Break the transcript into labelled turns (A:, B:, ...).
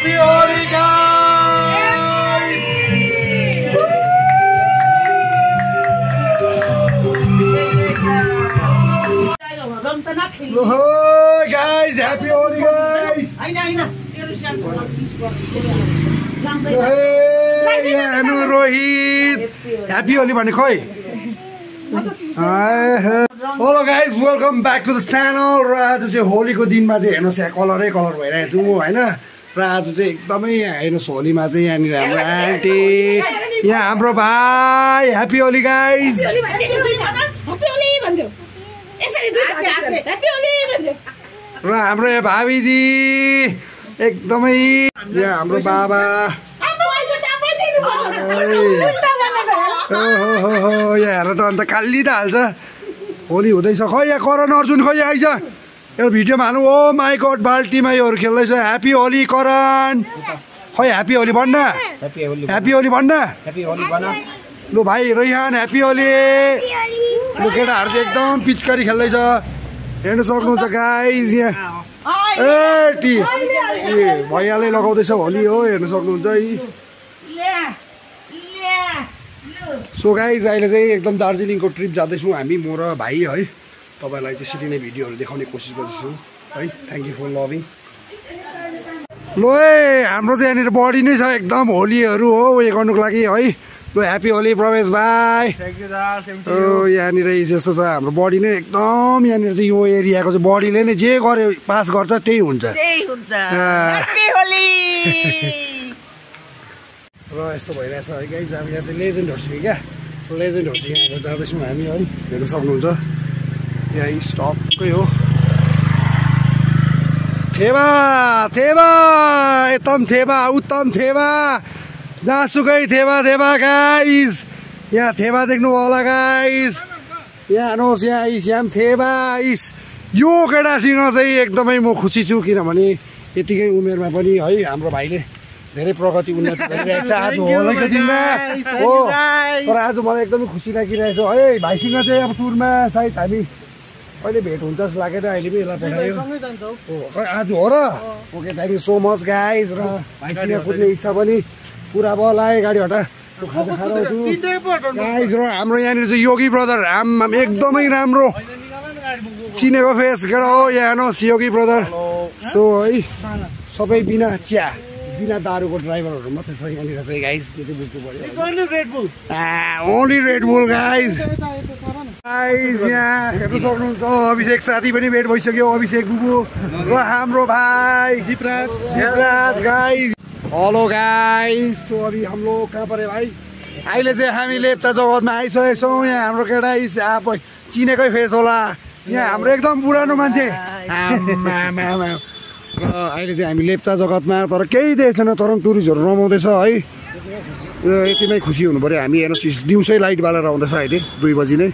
A: Happy Holi guys! Oh guys, Happy Holi guys! Hey, Anu Rohit! Happy Holi bhane khoi. Hello guys, welcome back to the channel. र आज चाहिँ होलीको दिनमा चाहिँ हेर्नुस् यहाँ कलरै कलर भइरहेको छु हैन। र आज चाहिँ एकदमै यहाँ हेर्नुस् होलीमा चाहिँ यहाँनिर हाम्रो आन्टी, यहाँ हाम्रो भाइ, ह्यापी होली गाइज। र हाम्रो यहाँ भाबीजी एकदमै, यहाँ हाम्रो बाबा, यहाँ हेर त अन्त काली त हाल्छ। होली हुँदैछ खै यहाँ करण अर्जुन खै आइज यो भिडियोमा हाल्नु। ओ माई गड बाल्टीमा योहरू खेल्दैछ। ह्यापी होली करण, खै ह्यापी होली भन्न, ह्यापी होली भन्न। लु भाइ रोहिहान ह्यापी होली। लु केटाहरू चाहिँ एकदम पिचकारी खेल्दैछ, हेर्नु सक्नुहुन्छ गाइज। यहाँ ए टी ए भैयाले लगाउँदैछ होली हो, हेर्नु सक्नुहुन्छ है। सो गाइज अहिले चाहिँ एकदम दार्जिलिङको ट्रिप जाँदैछौँ हामी, म र भाइ है। तपाईँलाई त्यसरी नै भिडियोहरू देखाउने कोसिस गर्दैछु है। Thank you for loving. लो है हाम्रो चाहिँ यहाँनिर बडी नै छ एकदम होलीहरू हो उयो गर्नुको लागि है। लु ह्याप्पी होली प्रवेश भाइ। यहाँनिर यस्तो छ हाम्रो बडी नै एकदम, यहाँनिर चाहिँ यो एरियाको चाहिँ बडीले नै जे गरे पास गर्छ त्यही हुन्छ। र यस्तो भइरहेछ है गाइज। अब यहाँ चाहिँ लेजेन्डहरू छ क्या, लेजेन्डहरू चाहिँ यहाँ जाँदैछौँ हामी है, हेर्नु सक्नुहुन्छ। यहाँ स्टपकै हो। थेवा थेवा एकदम थेवा उत्तम थेवा, जहाँसुकै थेवा थेवा गाइज। यहाँ थेवा देख्नु होला गाइज, यहाँ हेर्नुहोस् यहाँ यहाँ थेवा इस। यो केटासँग चाहिँ एकदमै म खुसी छु, किनभने यतिकै उमेरमा पनि है हाम्रो भाइले धेरै प्रगति उन्नति गरिरहेको छ। आज होलीको दिनमा हो, तर आज मलाई एकदमै खुसी लागिरहेछ है। भाइसँग चाहिँ अब टुरमा सायद हामी कहिले भेट हुन्छ जस्तो लागेर अहिले पनि यसलाई पठायो। आज हो र okay, thank you so much guys. र भाइसँग कुद्ने इच्छा पनि पुरा भयो। लाए गाडी हटा खाजा खाँदैछु गाइज। र हाम्रो यहाँनिर चाहिँ योगी ब्रदर आम एकदमै राम्रो चिनेको फेस केटा हो, यहाँ हेर्नुहोस् योगी ब्रदर। सो है सबै बिना चिया बिना दारूको ड्राइभरहरू मात्रै छ यहाँनिर चाहिँ गाइज। त्यो बुझ्नु पर्यो। Only red bull guys. Guys यहाँ हेर्नु सक्नुहुन्छ अभिषेक साथी पनि भेट भइसक्यो, अभिषेक बुबु र हाम्रो भाइ दीपराज गाइज। हेलो गाइज, तो अभी हम लोग कहाँ पर है भाइ? अहिले चाहिँ हामी लेप्चा जगतमा आइसकेको छौँ। यहाँ हाम्रो केटा इस चिनेकै फेस होला, यहाँ हाम्रो एकदम पुरानो मान्छे। र अहिले चाहिँ हामी लेप्चा जगतमा, तर केही देखेको छैन, तर टुरिस्टहरू रमाउँदैछ है। र यतिमै खुसी हुनु पऱ्यो हामी। हेर्नुहोस् दिउँसै लाइट बालेर आउँदैछ अहिले 2 बजी नै।